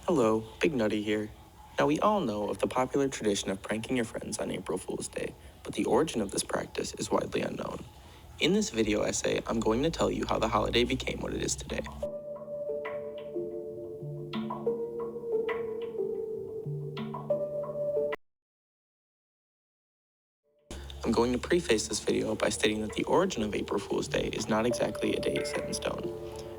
Hello, Big Nutty here. Now, we all know of the popular tradition of pranking your friends on April Fool's Day, but the origin of this practice is widely unknown. In this video essay, I'm going to tell you how the holiday became what it is today. I'm going to preface this video by stating that the origin of April Fool's Day is not exactly a date set in stone.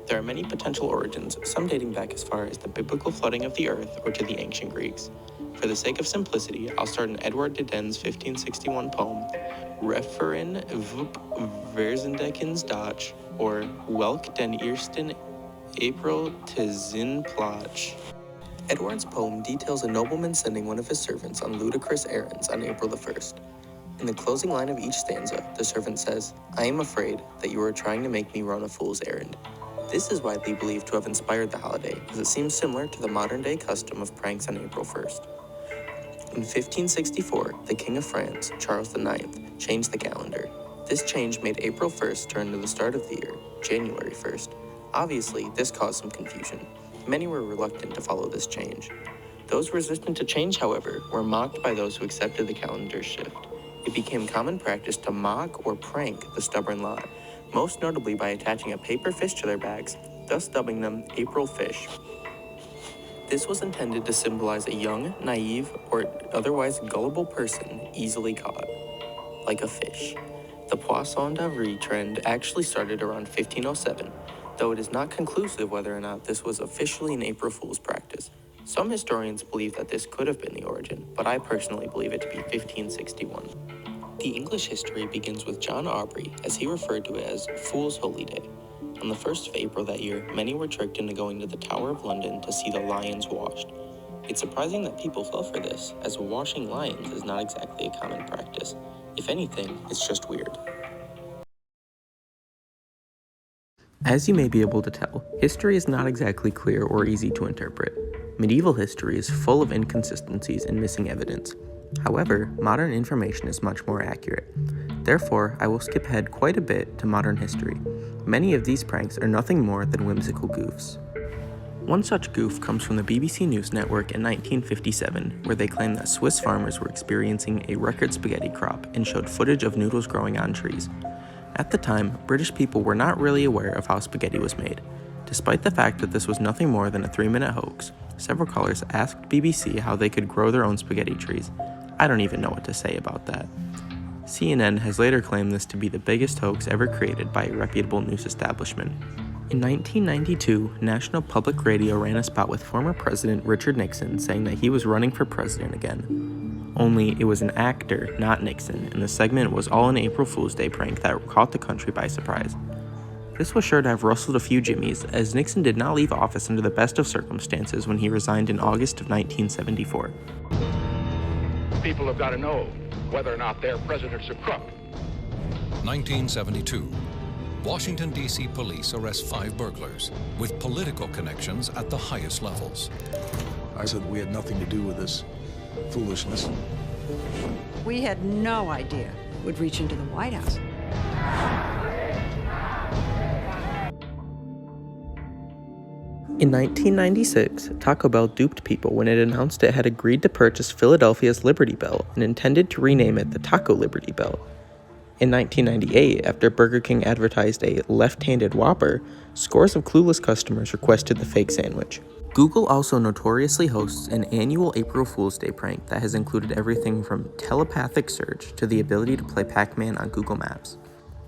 There are many potential origins, some dating back as far as the biblical flooding of the earth or to the ancient Greeks. For the sake of simplicity, I'll start in Edward de Den's 1561 poem, Referen vup Verzendekens Dach, or Welk den Eersten April te zin Plage. Edward's poem details a nobleman sending one of his servants on ludicrous errands on April the 1st. In the closing line of each stanza, the servant says, "I am afraid that you are trying to make me run a fool's errand." This is widely believed to have inspired the holiday, as it seems similar to the modern-day custom of pranks on April 1st. In 1564, the King of France, Charles IX, changed the calendar. This change made April 1st turn to the start of the year, January 1st. Obviously, this caused some confusion. Many were reluctant to follow this change. Those resistant to change, however, were mocked by those who accepted the calendar's shift. It became common practice to mock or prank the stubborn lot, most notably by attaching a paper fish to their backs, thus dubbing them April Fish. This was intended to symbolize a young, naive, or otherwise gullible person easily caught, like a fish. The poisson d'avril trend actually started around 1507, though it is not conclusive whether or not this was officially an April Fool's practice. Some historians believe that this could have been the origin, but I personally believe it to be 1561. The English history begins with John Aubrey, as he referred to it as Fool's Holy Day. On the 1st of April that year, many were tricked into going to the Tower of London to see the lions washed. It's surprising that people fell for this, as washing lions is not exactly a common practice. If anything, it's just weird. As you may be able to tell, history is not exactly clear or easy to interpret. Medieval history is full of inconsistencies and missing evidence. However, modern information is much more accurate. Therefore, I will skip ahead quite a bit to modern history. Many of these pranks are nothing more than whimsical goofs. One such goof comes from the BBC News Network in 1957, where they claimed that Swiss farmers were experiencing a record spaghetti crop and showed footage of noodles growing on trees. At the time, British people were not really aware of how spaghetti was made. Despite the fact that this was nothing more than a 3-minute hoax, several callers asked BBC how they could grow their own spaghetti trees. I don't even know what to say about that. CNN has later claimed this to be the biggest hoax ever created by a reputable news establishment. In 1992, National Public Radio ran a spot with former President Richard Nixon saying that he was running for president again. Only it was an actor, not Nixon, and the segment was all an April Fool's Day prank that caught the country by surprise. This was sure to have rustled a few jimmies, as Nixon did not leave office under the best of circumstances when he resigned in August of 1974. People have got to know whether or not their president's a crook. 1972. Washington, D.C. police arrest 5 burglars with political connections at the highest levels. I said we had nothing to do with this foolishness. We had no idea it would reach into the White House. In 1996, Taco Bell duped people when it announced it had agreed to purchase Philadelphia's Liberty Bell and intended to rename it the Taco Liberty Bell. In 1998, after Burger King advertised a left-handed Whopper, scores of clueless customers requested the fake sandwich. Google also notoriously hosts an annual April Fool's Day prank that has included everything from telepathic search to the ability to play Pac-Man on Google Maps.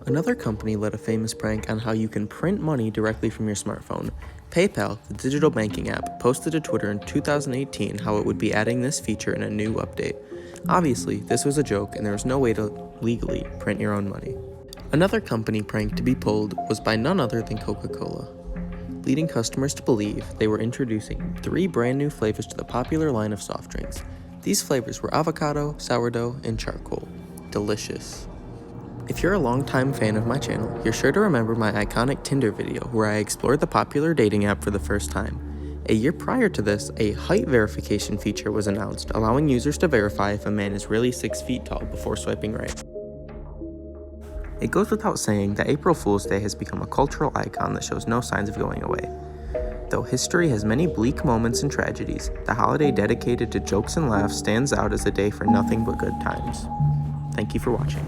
Another company led a famous prank on how you can print money directly from your smartphone. PayPal, the digital banking app, posted to Twitter in 2018 how it would be adding this feature in a new update. Obviously, this was a joke and there was no way to legally print your own money. Another company prank to be pulled was by none other than Coca-Cola, leading customers to believe they were introducing 3 brand new flavors to the popular line of soft drinks. These flavors were avocado, sourdough, and charcoal. Delicious. If you're a longtime fan of my channel, you're sure to remember my iconic Tinder video where I explored the popular dating app for the first time. A year prior to this, a height verification feature was announced, allowing users to verify if a man is really 6 feet tall before swiping right. It goes without saying that April Fool's Day has become a cultural icon that shows no signs of going away. Though history has many bleak moments and tragedies, the holiday dedicated to jokes and laughs stands out as a day for nothing but good times. Thank you for watching.